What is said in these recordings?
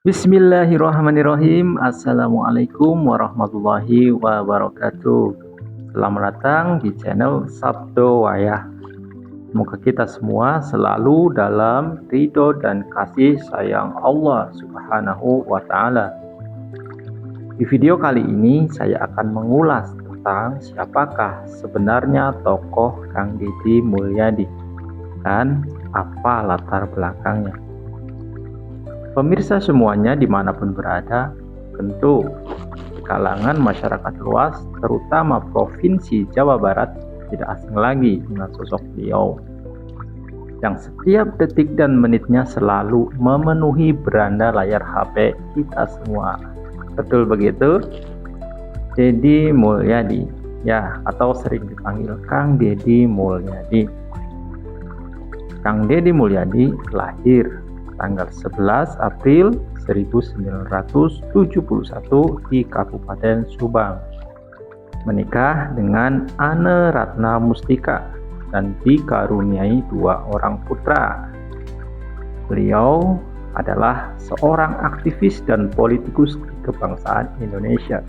Bismillahirrahmanirrahim. Assalamualaikum warahmatullahi wabarakatuh. Selamat datang di channel Sabdo Wayah. Semoga kita semua selalu dalam ridho dan kasih sayang Allah Subhanahu wa Ta'ala. Di video kali ini saya akan mengulas tentang siapakah sebenarnya tokoh Kang Deddy Mulyadi dan apa latar belakangnya. Pemirsa semuanya dimanapun berada, tentu di kalangan masyarakat luas, terutama Provinsi Jawa Barat, tidak asing lagi dengan sosok beliau yang setiap detik dan menitnya selalu memenuhi beranda layar HP kita semua. Betul begitu? Deddy Mulyadi, ya, atau sering dipanggil Kang Deddy Mulyadi. Kang Deddy Mulyadi lahir tanggal 11 April 1971 di Kabupaten Subang. Menikah dengan Ane Ratna Mustika dan dikaruniai 2 orang putra. Beliau adalah seorang aktivis dan politikus kebangsaan Indonesia.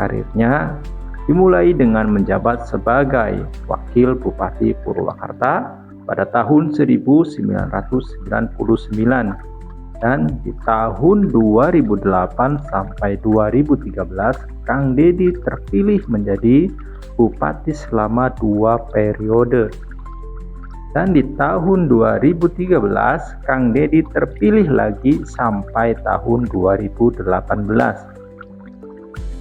Karirnya dimulai dengan menjabat sebagai Wakil Bupati Purwakarta pada tahun 1999 dan di tahun 2008 sampai 2013 Kang Deddy terpilih menjadi bupati selama 2 periode. Dan di tahun 2013 Kang Deddy terpilih lagi sampai tahun 2018.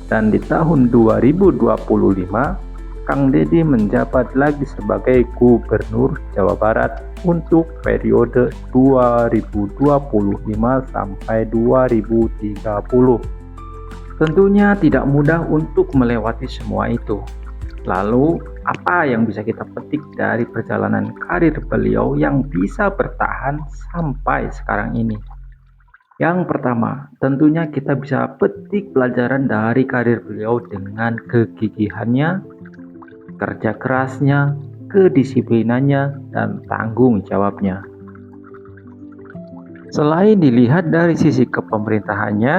Dan di tahun 2025 Kang Deddy menjabat lagi sebagai Gubernur Jawa Barat untuk periode 2025 sampai 2030. Tentunya tidak mudah untuk melewati semua itu. Lalu, apa yang bisa kita petik dari perjalanan karir beliau yang bisa bertahan sampai sekarang ini? Yang pertama, tentunya kita bisa petik pelajaran dari karir beliau dengan kegigihannya, kerja kerasnya, kedisiplinannya, dan tanggung jawabnya. Selain dilihat dari sisi kepemerintahannya,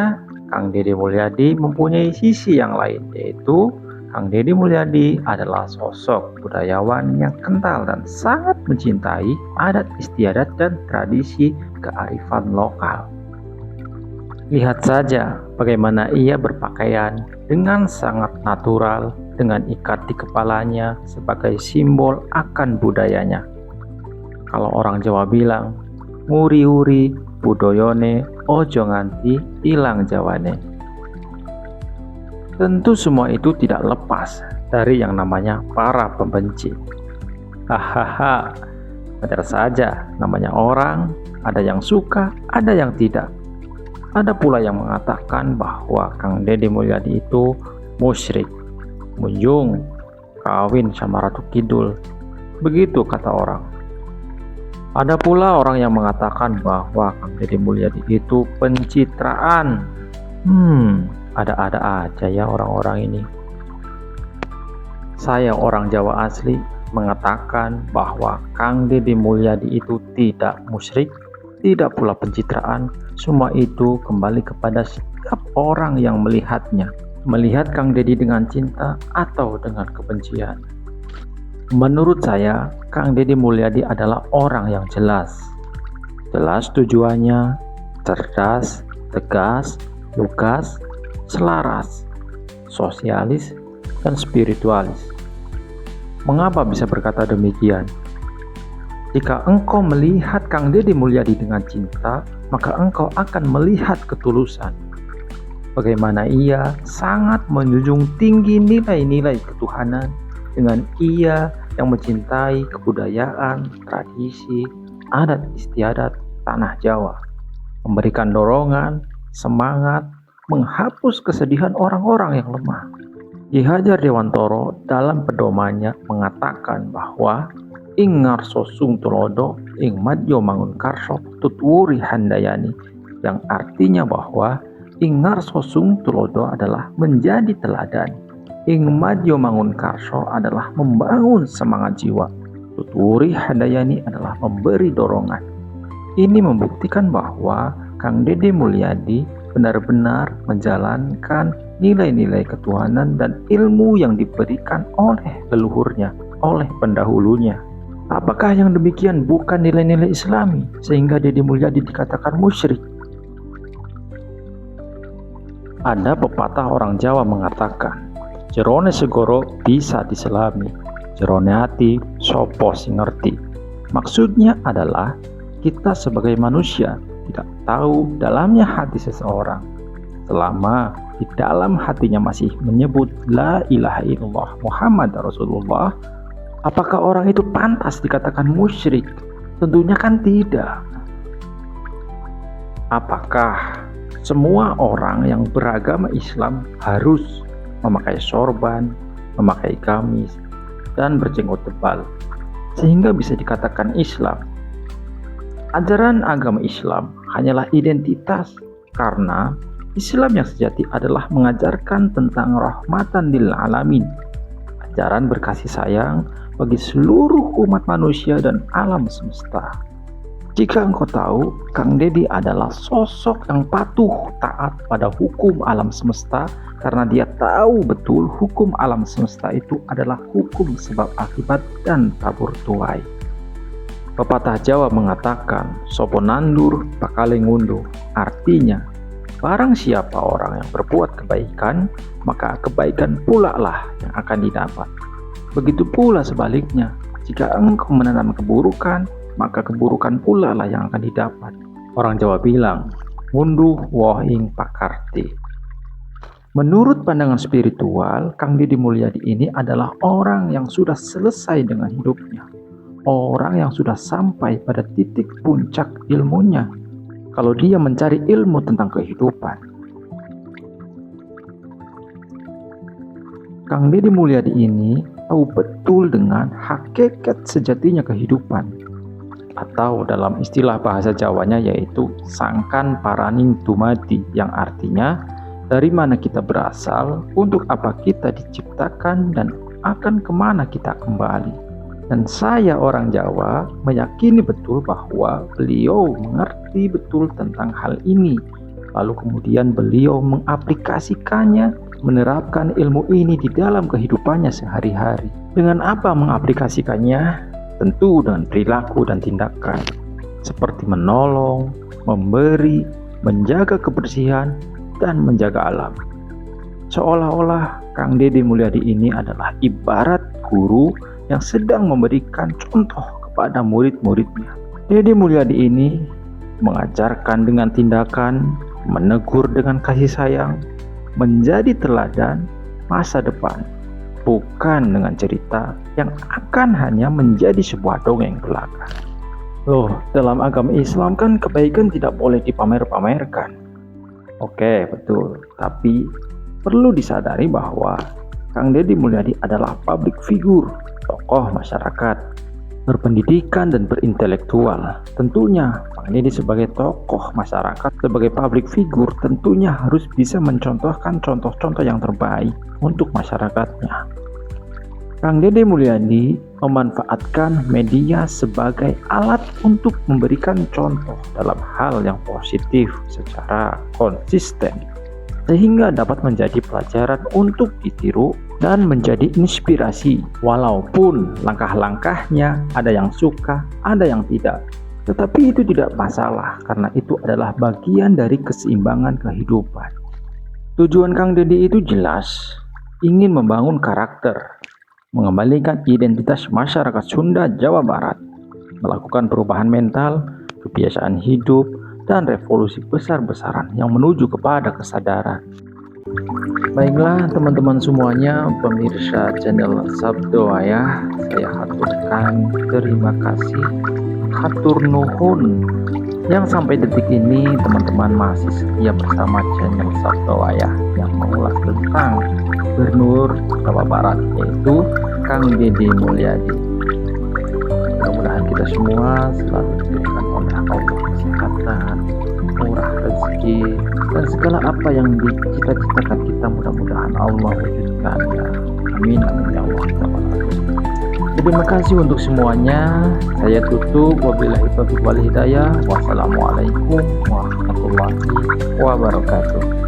Kang Deddy Mulyadi mempunyai sisi yang lain, yaitu Kang Deddy Mulyadi adalah sosok budayawan yang kental dan sangat mencintai adat istiadat dan tradisi kearifan lokal. Lihat saja bagaimana ia berpakaian dengan sangat natural, dengan ikat di kepalanya sebagai simbol akan budayanya. Kalau orang Jawa bilang, nguri-uri budoyone ojo nganti ilang jawane. Tentu semua itu tidak lepas dari yang namanya para pembenci. Hahaha, wajar saja, namanya orang, ada yang suka, ada yang tidak. Ada pula yang mengatakan bahwa Kang Deddy Mulyadi itu musyrik, munjung, kawin sama Ratu Kidul. Begitu kata orang. Ada pula orang yang mengatakan bahwa Kang Deddy Mulyadi itu pencitraan. Ada-ada aja ya orang-orang ini. Saya orang Jawa asli mengatakan bahwa Kang Deddy Mulyadi itu tidak musyrik, tidak pula pencitraan. Semua itu kembali kepada setiap orang yang melihatnya. Melihat Kang Deddy dengan cinta atau dengan kebencian. Menurut saya, Kang Deddy Mulyadi adalah orang yang jelas. Jelas tujuannya, cerdas, tegas, lugas, selaras, sosialis, dan spiritualis. Mengapa bisa berkata demikian? Jika engkau melihat Kang Deddy Mulyadi dengan cinta, maka engkau akan melihat ketulusan. Bagaimana ia sangat menjunjung tinggi nilai-nilai ketuhanan dengan ia yang mencintai kebudayaan, tradisi, adat istiadat tanah Jawa. Memberikan dorongan, semangat, menghapus kesedihan orang-orang yang lemah. Ki Hajar Dewantoro dalam pedomannya mengatakan bahwa ing ngarso sung tulodo ing madyo mangun karso tutwuri handayani, yang artinya bahwa ing ngarso sung tulodo adalah menjadi teladan, ing madyo mangun karso adalah membangun semangat jiwa, tutwuri handayani adalah memberi dorongan. Ini membuktikan bahwa Kang Deddy Mulyadi benar-benar menjalankan nilai-nilai ketuhanan dan ilmu yang diberikan oleh leluhurnya, oleh pendahulunya. Apakah yang demikian bukan nilai-nilai Islami sehingga Deddy Mulyadi dikatakan musyrik? Ada pepatah orang Jawa mengatakan, jerone segoro bisa diselami, jerone hati sopo sing ngerti. Maksudnya adalah kita sebagai manusia tidak tahu dalamnya hati seseorang. Selama di dalam hatinya masih menyebut la ilaha illallah Muhammad Rasulullah, apakah orang itu pantas dikatakan musyrik? Tentunya kan tidak. Apakah semua orang yang beragama Islam harus memakai sorban, memakai gamis, dan berjenggot tebal sehingga bisa dikatakan Islam? Ajaran agama Islam hanyalah identitas, karena Islam yang sejati adalah mengajarkan tentang rahmatan lil alamin, ajaran berkasih sayang bagi seluruh umat manusia dan alam semesta. Jika engkau tahu, Kang Deddy adalah sosok yang patuh taat pada hukum alam semesta, karena dia tahu betul hukum alam semesta itu adalah hukum sebab akibat dan tabur tuai. Pepatah Jawa mengatakan, sopo nandur bakale ngunduh. Artinya, barang siapa orang yang berbuat kebaikan, maka kebaikan pula lah yang akan didapat. Begitu pula sebaliknya, jika engkau menanam keburukan, maka keburukan pula lah yang akan didapat. Orang Jawa bilang, ngunduh wohing pakarti. Menurut pandangan spiritual, Kang Deddy Mulyadi ini adalah orang yang sudah selesai dengan hidupnya. Orang yang sudah sampai pada titik puncak ilmunya, kalau dia mencari ilmu tentang kehidupan. Kang Deddy Mulyadi ini tahu betul dengan hakikat sejatinya kehidupan, atau dalam istilah bahasa Jawanya yaitu sangkan paraning tumati, yang artinya dari mana kita berasal, untuk apa kita diciptakan, dan akan kemana kita kembali. Dan saya orang Jawa meyakini betul bahwa beliau mengerti betul tentang hal ini. Lalu kemudian beliau mengaplikasikannya, menerapkan ilmu ini di dalam kehidupannya sehari-hari. Dengan apa mengaplikasikannya? Tentu dengan perilaku dan tindakan, seperti menolong, memberi, menjaga kebersihan, dan menjaga alam. Seolah-olah Kang Deddy Mulyadi ini adalah ibarat guru yang sedang memberikan contoh kepada murid-muridnya. Deddy Mulyadi ini mengajarkan dengan tindakan, menegur dengan kasih sayang, menjadi teladan masa depan, bukan dengan cerita yang akan hanya menjadi sebuah dongeng belaka. Loh, dalam agama Islam kan kebaikan tidak boleh dipamer-pamerkan. Oke, betul. Tapi perlu disadari bahwa Kang Deddy Mulyadi adalah public figure, tokoh masyarakat, berpendidikan dan berintelektual. Tentunya Kang Deddy sebagai tokoh masyarakat, sebagai public figure, tentunya harus bisa mencontohkan contoh-contoh yang terbaik untuk masyarakatnya. Kang Deddy Mulyadi memanfaatkan media sebagai alat untuk memberikan contoh dalam hal yang positif secara konsisten, sehingga dapat menjadi pelajaran untuk ditiru dan menjadi inspirasi. Walaupun langkah-langkahnya ada yang suka, ada yang tidak, tetapi itu tidak masalah, karena itu adalah bagian dari keseimbangan kehidupan. Tujuan Kang Deddy itu jelas, ingin membangun karakter, mengembalikan identitas masyarakat Sunda Jawa Barat, melakukan perubahan mental, kebiasaan hidup, dan revolusi besar-besaran yang menuju kepada kesadaran. Baiklah teman-teman semuanya, pemirsa channel Sabdo Ayah, saya haturkan terima kasih, hatur nuhun, yang sampai detik ini teman-teman masih setia bersama channel Sabdo Ayah yang mengulas tentang Gubernur Jawa Barat, yaitu Kang Deddy Mulyadi. Mudah-mudahan kita semua selalu diberikan oleh Allah kesehatan, murah rezeki, dan segala apa yang dicita-citakan kita mudah-mudahan Allah wujudkan, ya. Amin amin ya Allah. Terima kasih untuk semuanya. Saya tutup. Wabillahi taufiq wal hidayah. Wassalamualaikum warahmatullahi wabarakatuh.